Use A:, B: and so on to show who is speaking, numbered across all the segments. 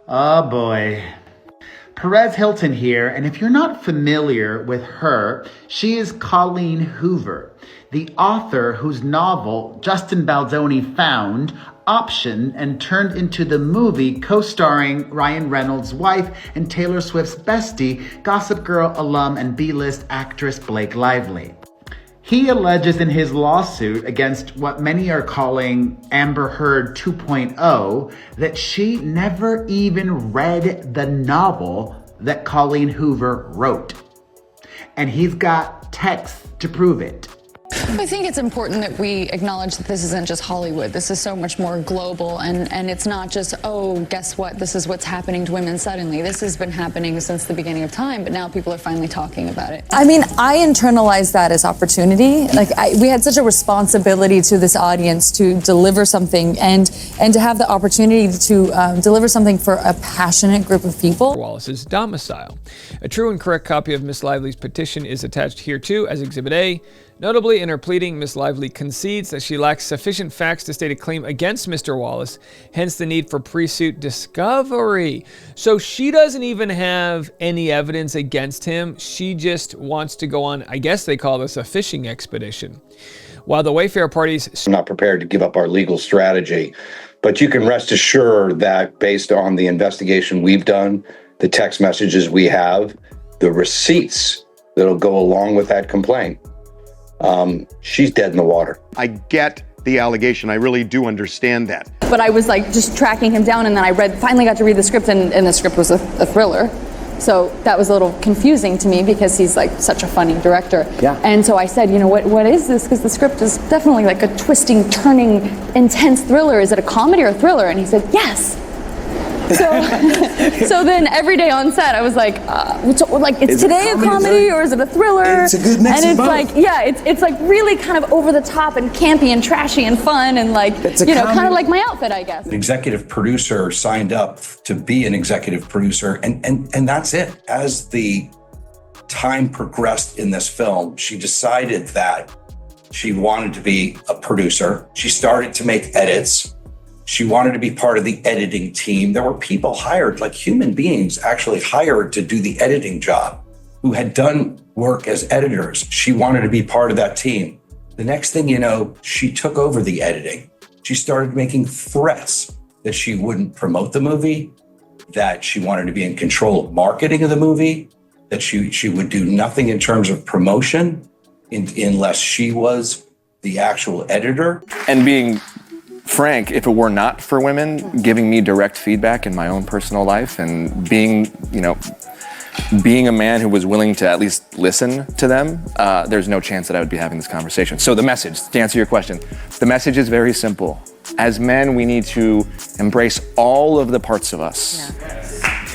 A: Oh boy. Perez Hilton here, and if you're not familiar with her, she is Colleen Hoover, the author whose novel Justin Baldoni found, optioned, and turned into the movie co-starring Ryan Reynolds' wife and Taylor Swift's bestie, Gossip Girl alum and B-list actress Blake Lively. He alleges in his lawsuit against what many are calling Amber Heard 2.0 that she never even read the novel that Colleen Hoover wrote. And he's got texts to prove it.
B: I think it's important that we acknowledge that this isn't just Hollywood. This is so much more global, and it's not just, oh, guess what? This is what's happening to women suddenly. This has been happening since the beginning of time, but now people are finally talking about it.
C: I mean, I internalize that as opportunity. Like, we had such a responsibility to this audience to deliver something and to have the opportunity to deliver something for a passionate group of people.
D: Wallace's domicile. A true and correct copy of Miss Lively's petition is attached here too as Exhibit A. Notably, in her pleading, Miss Lively concedes that she lacks sufficient facts to state a claim against Mr. Wallace, hence the need for pre-suit discovery. So she doesn't even have any evidence against him. She just wants to go on, I guess they call this a fishing expedition. While the Wayfair parties...
E: I'm not prepared to give up our legal strategy, but you can rest assured that based on the investigation we've done, the text messages we have, the receipts that'll go along with that complaint, she's dead in the water.
F: I get the allegation. I really do understand that.
C: But I was like just tracking him down, and then I finally got to read the script, and the script was a thriller. So that was a little confusing to me because he's like such a funny director.
G: Yeah.
C: And so I said, you know, what is this? Because the script is definitely like a twisting, turning, intense thriller. Is it a comedy or a thriller? And he said, yes. So then every day on set, I was like, is today a comedy or is it a thriller?
G: It's a good mix
C: and
G: of both.
C: like, yeah, it's like really kind of over the top and campy and trashy and fun and like, kind of like my outfit, I guess.
H: An executive producer signed up to be an executive producer, and that's it. As the time progressed in this film, she decided that she wanted to be a producer. She started to make edits. She wanted to be part of the editing team. There were people hired, like human beings actually hired to do the editing job, who had done work as editors. She wanted to be part of that team. The next thing you know, she took over the editing. She started making threats that she wouldn't promote the movie, that she wanted to be in control of marketing of the movie, that she would do nothing in terms of promotion unless she was the actual editor.
I: And being frank, if it were not for women giving me direct feedback in my own personal life and being a man who was willing to at least listen to them, there's no chance that I would be having this conversation. So the message, to answer your question, the message is very simple. As men, we need to embrace all of the parts of us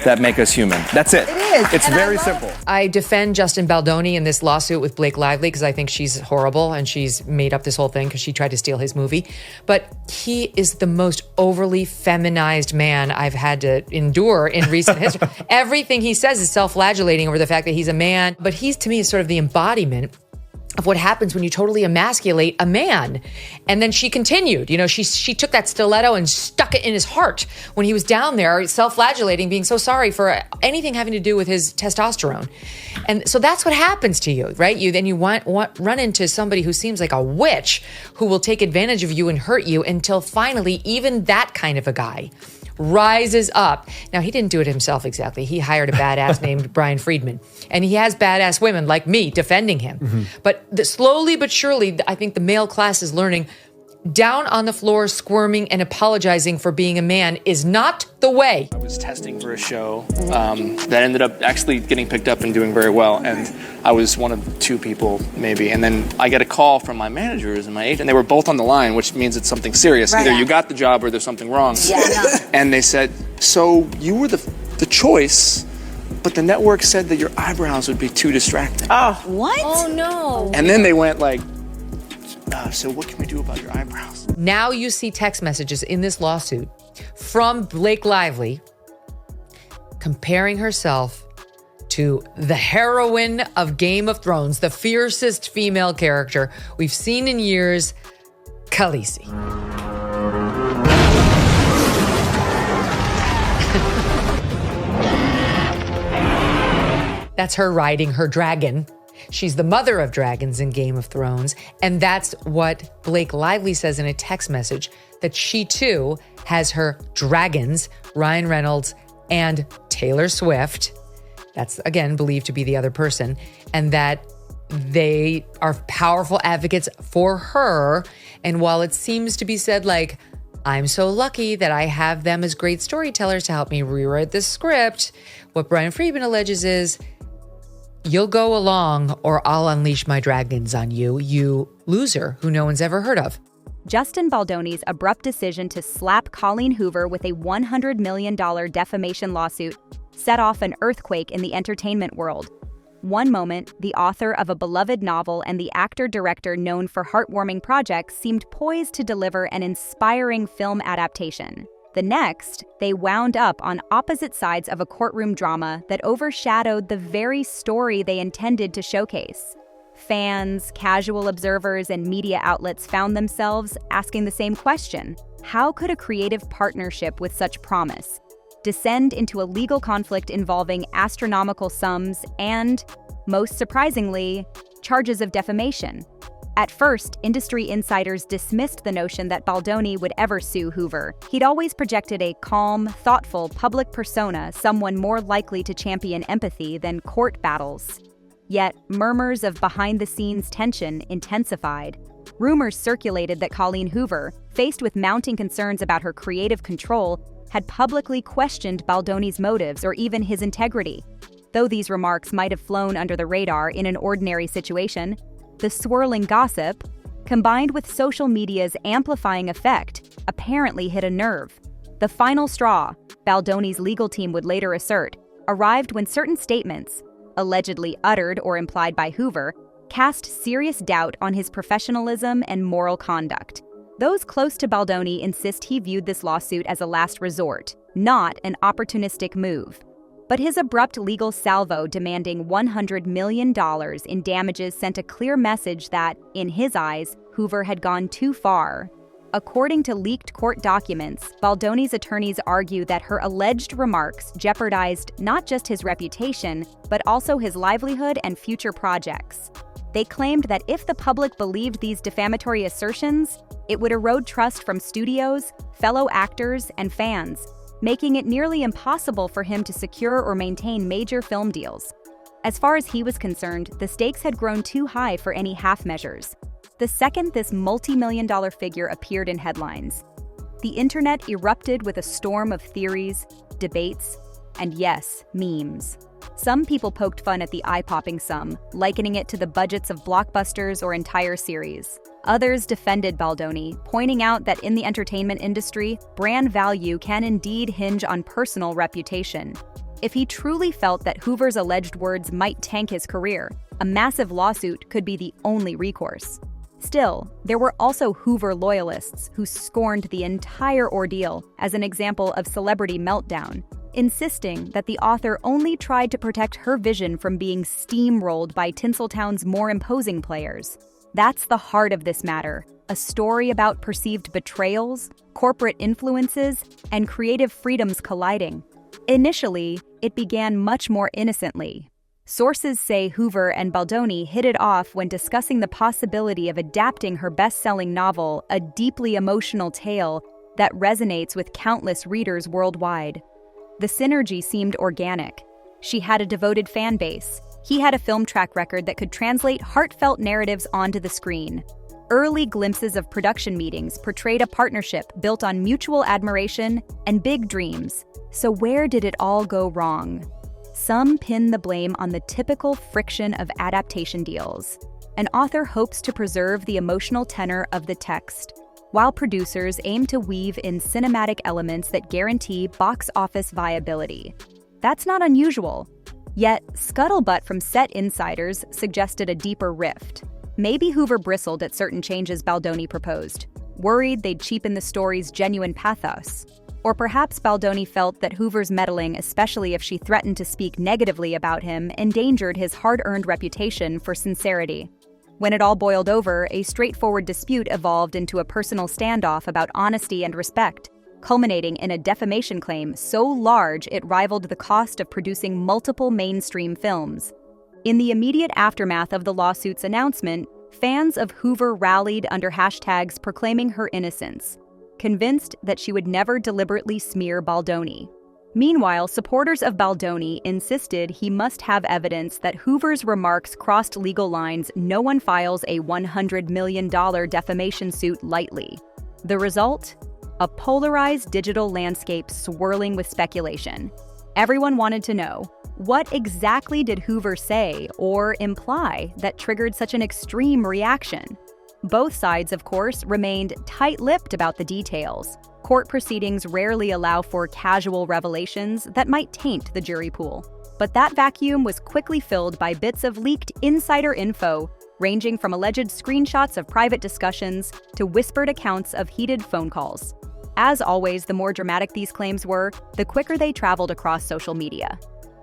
I: that make us human. That's it.
J: It is.
I: It's very simple.
J: I defend Justin Baldoni in this lawsuit with Blake Lively because I think she's horrible and she's made up this whole thing because she tried to steal his movie. But he is the most overly feminized man I've had to endure in recent history. Everything he says is self-flagellating over the fact that he's a man. But he's, to me, is sort of the embodiment of what happens when you totally emasculate a man. And then she continued, she took that stiletto and stuck it in his heart when he was down there self-flagellating, being so sorry for anything having to do with his testosterone. And so that's what happens to you, right? You run into somebody who seems like a witch who will take advantage of you and hurt you until finally even that kind of a guy rises up. Now, he didn't do it himself exactly. He hired a badass named Brian Friedman. And he has badass women like me defending him. Mm-hmm. But slowly but surely, I think the male class is learning down on the floor, squirming and apologizing for being a man is not the way.
K: I was testing for a show that ended up actually getting picked up and doing very well. And I was one of two people, maybe. And then I get a call from my managers and my agent. They were both on the line, which means it's something serious. Right. Either you got the job or there's something wrong. Yeah, no. And they said, so you were the choice, but the network said that your eyebrows would be too distracting.
L: Oh, what?
B: Oh, no.
K: And then they went like, so what can we do about your eyebrows?
J: Now you see text messages in this lawsuit from Blake Lively comparing herself to the heroine of Game of Thrones, the fiercest female character we've seen in years, Khaleesi. That's her riding her dragon. She's the mother of dragons in Game of Thrones. And that's what Blake Lively says in a text message, that she too has her dragons, Ryan Reynolds and Taylor Swift. That's, again, believed to be the other person. And that they are powerful advocates for her. And while it seems to be said like, I'm so lucky that I have them as great storytellers to help me rewrite this script, what Brian Friedman alleges is, you'll go along or I'll unleash my dragons on you, you loser who no one's ever heard of.
G: Justin Baldoni's abrupt decision to slap Colleen Hoover with a $100 million defamation lawsuit set off an earthquake in the entertainment world. One moment, the author of a beloved novel and the actor-director known for heartwarming projects seemed poised to deliver an inspiring film adaptation. The next, they wound up on opposite sides of a courtroom drama that overshadowed the very story they intended to showcase. Fans, casual observers, and media outlets found themselves asking the same question: how could a creative partnership with such promise descend into a legal conflict involving astronomical sums and, most surprisingly, charges of defamation? At first, industry insiders dismissed the notion that Baldoni would ever sue Hoover. He'd always projected a calm, thoughtful public persona, someone more likely to champion empathy than court battles. Yet, murmurs of behind-the-scenes tension intensified. Rumors circulated that Colleen Hoover, faced with mounting concerns about her creative control, had publicly questioned Baldoni's motives or even his integrity. Though these remarks might have flown under the radar in an ordinary situation, the swirling gossip, combined with social media's amplifying effect, apparently hit a nerve. The final straw, Baldoni's legal team would later assert, arrived when certain statements, allegedly uttered or implied by Hoover, cast serious doubt on his professionalism and moral conduct. Those close to Baldoni insist he viewed this lawsuit as a last resort, not an opportunistic move. But his abrupt legal salvo demanding $100 million in damages sent a clear message that, in his eyes, Hoover had gone too far. According to leaked court documents, Baldoni's attorneys argue that her alleged remarks jeopardized not just his reputation, but also his livelihood and future projects. They claimed that if the public believed these defamatory assertions, it would erode trust from studios, fellow actors, and fans, making it nearly impossible for him to secure or maintain major film deals. As far as he was concerned, the stakes had grown too high for any half measures. The second this multi-million-dollar figure appeared in headlines, the internet erupted with a storm of theories, debates, and yes, memes. Some people poked fun at the eye-popping sum, likening it to the budgets of blockbusters or entire series. Others defended Baldoni, pointing out that in the entertainment industry, brand value can indeed hinge on personal reputation. If he truly felt that Hoover's alleged words might tank his career, a massive lawsuit could be the only recourse. Still, there were also Hoover loyalists who scorned the entire ordeal as an example of celebrity meltdown, insisting that the author only tried to protect her vision from being steamrolled by Tinseltown's more imposing players. That's the heart of this matter, a story about perceived betrayals, corporate influences, and creative freedoms colliding. Initially, it began much more innocently. Sources say Hoover and Baldoni hit it off when discussing the possibility of adapting her best-selling novel, a deeply emotional tale that resonates with countless readers worldwide. The synergy seemed organic. She had a devoted fan base. He had a film track record that could translate heartfelt narratives onto the screen. Early glimpses of production meetings portrayed a partnership built on mutual admiration and big dreams. So where did it all go wrong? Some pin the blame on the typical friction of adaptation deals. An author hopes to preserve the emotional tenor of the text, while producers aim to weave in cinematic elements that guarantee box office viability. That's not unusual. Yet, scuttlebutt from set insiders suggested a deeper rift. Maybe Hoover bristled at certain changes Baldoni proposed, worried they'd cheapen the story's genuine pathos. Or perhaps Baldoni felt that Hoover's meddling, especially if she threatened to speak negatively about him, endangered his hard-earned reputation for sincerity. When it all boiled over, a straightforward dispute evolved into a personal standoff about honesty and respect. culminating in a defamation claim so large it rivaled the cost of producing multiple mainstream films. In the immediate aftermath of the lawsuit's announcement, fans of Hoover rallied under hashtags proclaiming her innocence, convinced that she would never deliberately smear Baldoni. Meanwhile, supporters of Baldoni insisted he must have evidence that Hoover's remarks crossed legal lines no one files a $100 million defamation suit lightly. The result? A polarized digital landscape swirling with speculation. Everyone wanted to know, what exactly did Hoover say or imply that triggered such an extreme reaction? Both sides, of course, remained tight-lipped about the details. Court proceedings rarely allow for casual revelations that might taint the jury pool. But that vacuum was quickly filled by bits of leaked insider info, ranging from alleged screenshots of private discussions to whispered accounts of heated phone calls. As always, the more dramatic these claims were, the quicker they traveled across social media.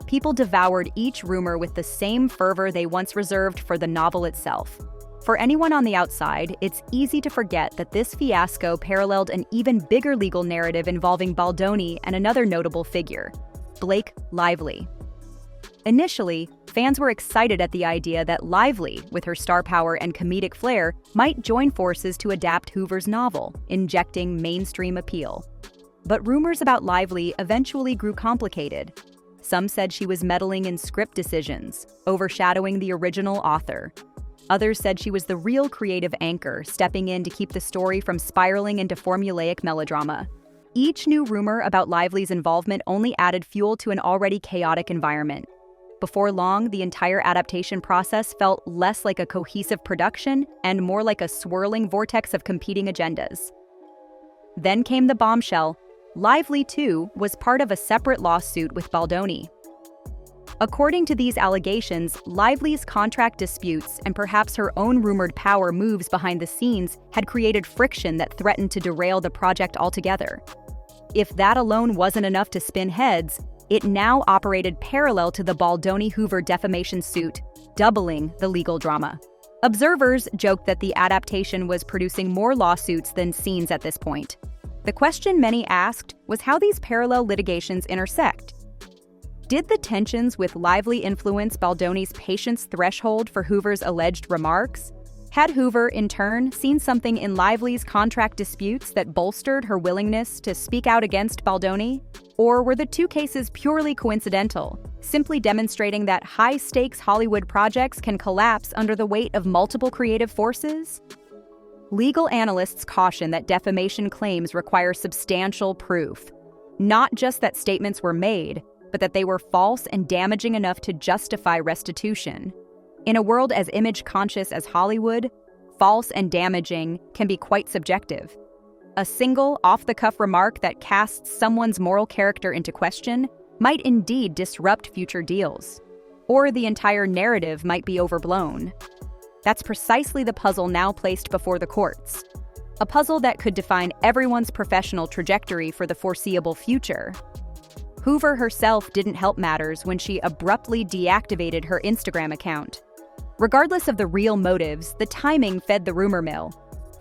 G: People devoured each rumor with the same fervor they once reserved for the novel itself. For anyone on the outside, it's easy to forget that this fiasco paralleled an even bigger legal narrative involving Baldoni and another notable figure, Blake Lively. Initially, fans were excited at the idea that Lively, with her star power and comedic flair, might join forces to adapt Hoover's novel, injecting mainstream appeal. But rumors about Lively eventually grew complicated. Some said she was meddling in script decisions, overshadowing the original author. Others said she was the real creative anchor, stepping in to keep the story from spiraling into formulaic melodrama. Each new rumor about Lively's involvement only added fuel to an already chaotic environment. Before long, the entire adaptation process felt less like a cohesive production and more like a swirling vortex of competing agendas. Then came the bombshell. Lively, too, was part of a separate lawsuit with Baldoni. According to these allegations, Lively's contract disputes and perhaps her own rumored power moves behind the scenes had created friction that threatened to derail the project altogether. If that alone wasn't enough to spin heads, it now operated parallel to the Baldoni-Hoover defamation suit, doubling the legal drama. Observers joked that the adaptation was producing more lawsuits than scenes at this point. The question many asked was how these parallel litigations intersect. Did the tensions with Lively influence Baldoni's patience threshold for Hoover's alleged remarks? Had Hoover, in turn, seen something in Lively's contract disputes that bolstered her willingness to speak out against Baldoni? Or were the two cases purely coincidental, simply demonstrating that high-stakes Hollywood projects can collapse under the weight of multiple creative forces? Legal analysts caution that defamation claims require substantial proof. Not just that statements were made, but that they were false and damaging enough to justify restitution. In a world as image-conscious as Hollywood, false and damaging can be quite subjective. A single, off-the-cuff remark that casts someone's moral character into question might indeed disrupt future deals. Or the entire narrative might be overblown. That's precisely the puzzle now placed before the courts. A puzzle that could define everyone's professional trajectory for the foreseeable future. Hoover herself didn't help matters when she abruptly deactivated her Instagram account. Regardless of the real motives, the timing fed the rumor mill.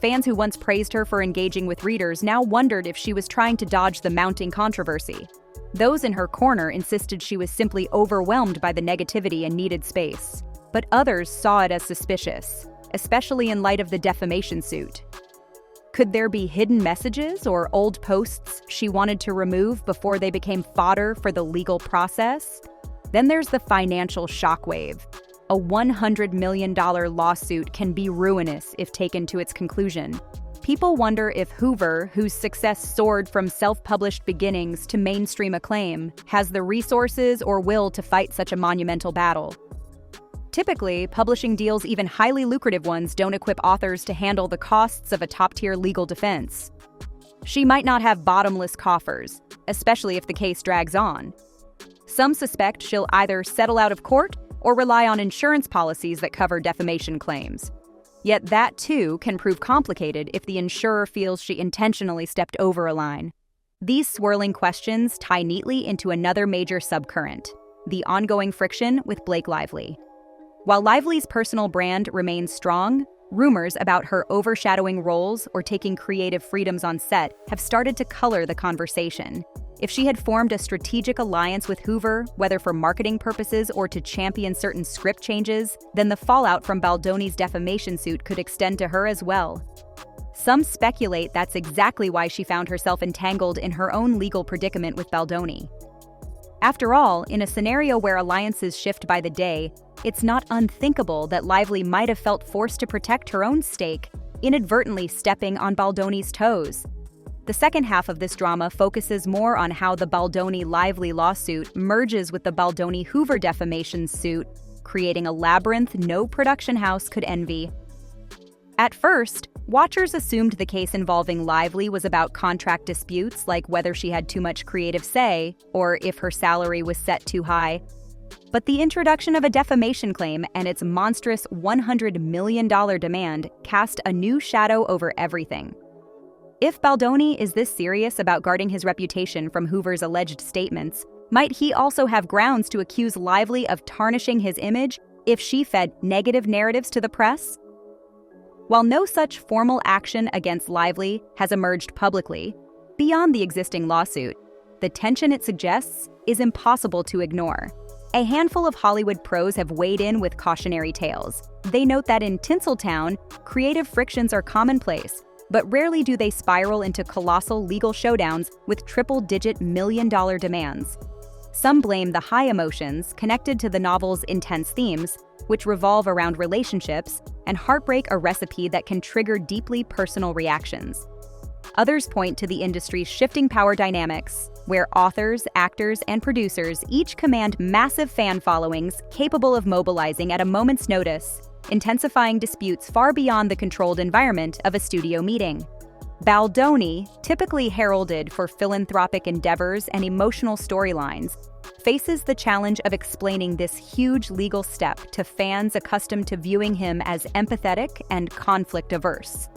G: Fans who once praised her for engaging with readers now wondered if she was trying to dodge the mounting controversy. Those in her corner insisted she was simply overwhelmed by the negativity and needed space. But others saw it as suspicious, especially in light of the defamation suit. Could there be hidden messages or old posts she wanted to remove before they became fodder for the legal process? Then there's the financial shockwave. A $100 million lawsuit can be ruinous if taken to its conclusion. People wonder if Hoover, whose success soared from self-published beginnings to mainstream acclaim, has the resources or will to fight such a monumental battle. Typically, publishing deals, even highly lucrative ones, don't equip authors to handle the costs of a top-tier legal defense. She might not have bottomless coffers, especially if the case drags on. Some suspect she'll either settle out of court or rely on insurance policies that cover defamation claims. Yet that, too, can prove complicated if the insurer feels she intentionally stepped over a line. These swirling questions tie neatly into another major subcurrent, the ongoing friction with Blake Lively. While Lively's personal brand remains strong, Rumors about her overshadowing roles or taking creative freedoms on set have started to color the conversation. If she had formed a strategic alliance with Hoover, whether for marketing purposes or to champion certain script changes, then the fallout from Baldoni's defamation suit could extend to her as well. Some speculate that's exactly why she found herself entangled in her own legal predicament with Baldoni. After all, in a scenario where alliances shift by the day, it's not unthinkable that Lively might have felt forced to protect her own stake, inadvertently stepping on Baldoni's toes. The second half of this drama focuses more on how the Baldoni-Lively lawsuit merges with the Baldoni-Hoover defamation suit, creating a labyrinth no production house could envy. At first, watchers assumed the case involving Lively was about contract disputes like whether she had too much creative say or if her salary was set too high. But the introduction of a defamation claim and its monstrous $100 million demand cast a new shadow over everything. If Baldoni is this serious about guarding his reputation from Hoover's alleged statements, might he also have grounds to accuse Lively of tarnishing his image if she fed negative narratives to the press? While no such formal action against Lively has emerged publicly, beyond the existing lawsuit, the tension it suggests is impossible to ignore. A handful of Hollywood pros have weighed in with cautionary tales. They note that in Tinseltown, creative frictions are commonplace, but rarely do they spiral into colossal legal showdowns with triple-digit million-dollar demands. Some blame the high emotions connected to the novel's intense themes, which revolve around relationships, and heartbreak a recipe that can trigger deeply personal reactions. Others point to the industry's shifting power dynamics, where authors, actors, and producers each command massive fan followings capable of mobilizing at a moment's notice, intensifying disputes far beyond the controlled environment of a studio meeting. Baldoni, typically heralded for philanthropic endeavors and emotional storylines, faces the challenge of explaining this huge legal step to fans accustomed to viewing him as empathetic and conflict-averse.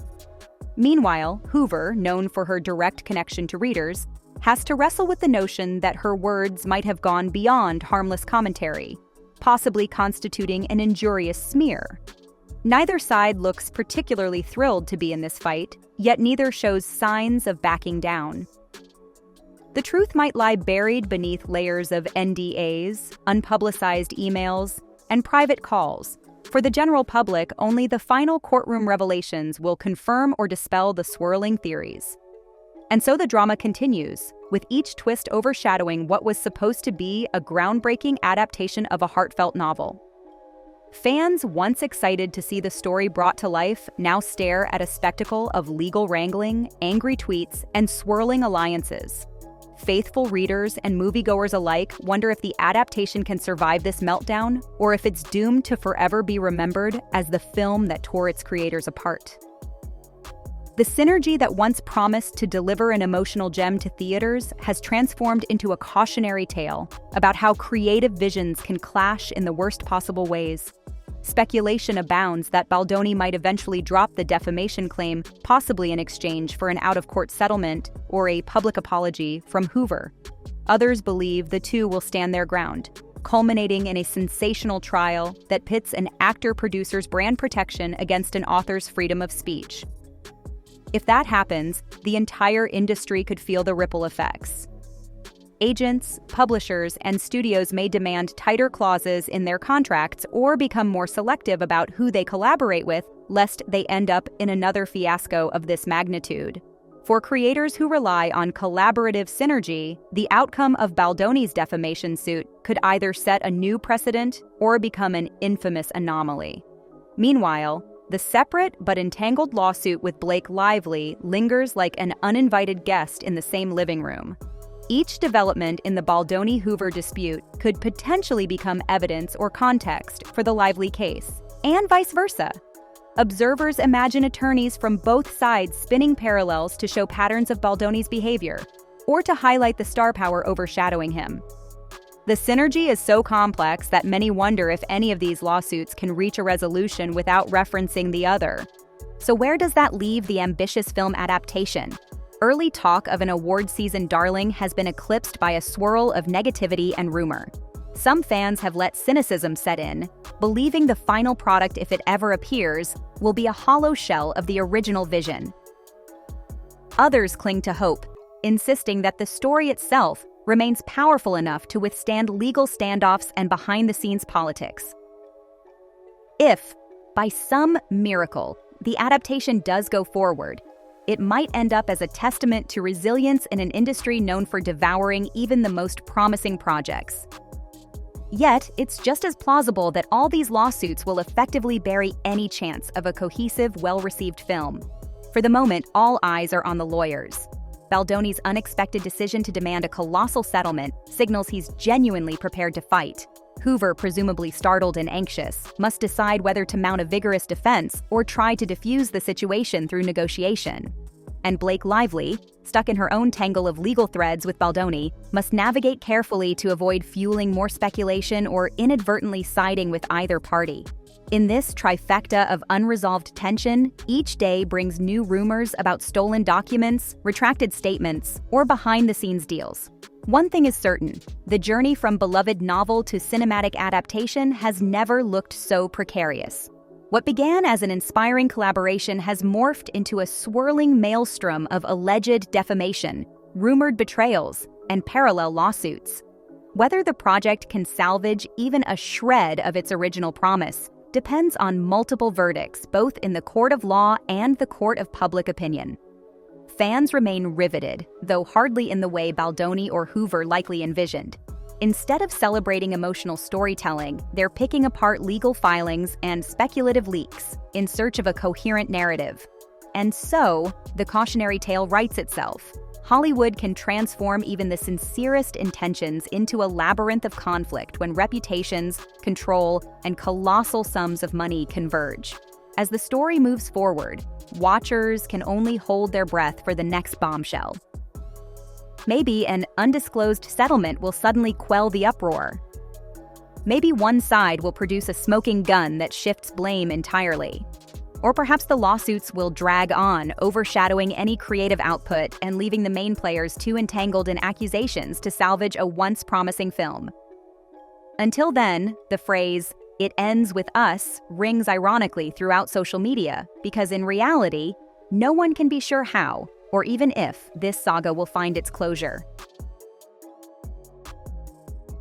G: Meanwhile, Hoover, known for her direct connection to readers, has to wrestle with the notion that her words might have gone beyond harmless commentary, possibly constituting an injurious smear. Neither side looks particularly thrilled to be in this fight, yet neither shows signs of backing down. The truth might lie buried beneath layers of NDAs, unpublicized emails, and private calls. For the general public, only the final courtroom revelations will confirm or dispel the swirling theories. And so the drama continues, with each twist overshadowing what was supposed to be a groundbreaking adaptation of a heartfelt novel. Fans once excited to see the story brought to life now stare at a spectacle of legal wrangling, angry tweets, and swirling alliances. Faithful readers and moviegoers alike wonder if the adaptation can survive this meltdown, or if it's doomed to forever be remembered as the film that tore its creators apart. The synergy that once promised to deliver an emotional gem to theaters has transformed into a cautionary tale about how creative visions can clash in the worst possible ways. Speculation abounds that Baldoni might eventually drop the defamation claim, possibly in exchange for an out-of-court settlement or a public apology from Hoover. Others believe the two will stand their ground, culminating in a sensational trial that pits an actor-producer's brand protection against an author's freedom of speech. If that happens, the entire industry could feel the ripple effects. Agents, publishers, and studios may demand tighter clauses in their contracts or become more selective about who they collaborate with, lest they end up in another fiasco of this magnitude. For creators who rely on collaborative synergy, the outcome of Baldoni's defamation suit could either set a new precedent or become an infamous anomaly. Meanwhile, the separate but entangled lawsuit with Blake Lively lingers like an uninvited guest in the same living room. Each development in the Baldoni-Hoover dispute could potentially become evidence or context for the Lively case, and vice versa. Observers imagine attorneys from both sides spinning parallels to show patterns of Baldoni's behavior, or to highlight the star power overshadowing him. The synergy is so complex that many wonder if any of these lawsuits can reach a resolution without referencing the other. So where does that leave the ambitious film adaptation? Early talk of an award season darling has been eclipsed by a swirl of negativity and rumor. Some fans have let cynicism set in, believing the final product, if it ever appears, will be a hollow shell of the original vision. Others cling to hope, insisting that the story itself remains powerful enough to withstand legal standoffs and behind-the-scenes politics. If, by some miracle, the adaptation does go forward, it might end up as a testament to resilience in an industry known for devouring even the most promising projects. Yet, it's just as plausible that all these lawsuits will effectively bury any chance of a cohesive, well-received film. For the moment, all eyes are on the lawyers. Baldoni's unexpected decision to demand a colossal settlement signals he's genuinely prepared to fight. Hoover, presumably startled and anxious, must decide whether to mount a vigorous defense or try to defuse the situation through negotiation. And Blake Lively, stuck in her own tangle of legal threads with Baldoni, must navigate carefully to avoid fueling more speculation or inadvertently siding with either party. In this trifecta of unresolved tension, each day brings new rumors about stolen documents, retracted statements, or behind-the-scenes deals. One thing is certain, the journey from beloved novel to cinematic adaptation has never looked so precarious. What began as an inspiring collaboration has morphed into a swirling maelstrom of alleged defamation, rumored betrayals, and parallel lawsuits. Whether the project can salvage even a shred of its original promise depends on multiple verdicts, both in the court of law and the court of public opinion. Fans remain riveted, though hardly in the way Baldoni or Hoover likely envisioned. Instead of celebrating emotional storytelling, they're picking apart legal filings and speculative leaks in search of a coherent narrative. And so, the cautionary tale writes itself. Hollywood can transform even the sincerest intentions into a labyrinth of conflict when reputations, control, and colossal sums of money converge. As the story moves forward, watchers can only hold their breath for the next bombshell. Maybe an undisclosed settlement will suddenly quell the uproar. Maybe one side will produce a smoking gun that shifts blame entirely. Or perhaps the lawsuits will drag on, overshadowing any creative output and leaving the main players too entangled in accusations to salvage a once promising film. Until then, the phrase, "it ends with us," rings ironically throughout social media, because in reality, no one can be sure how, or even if, this saga will find its closure.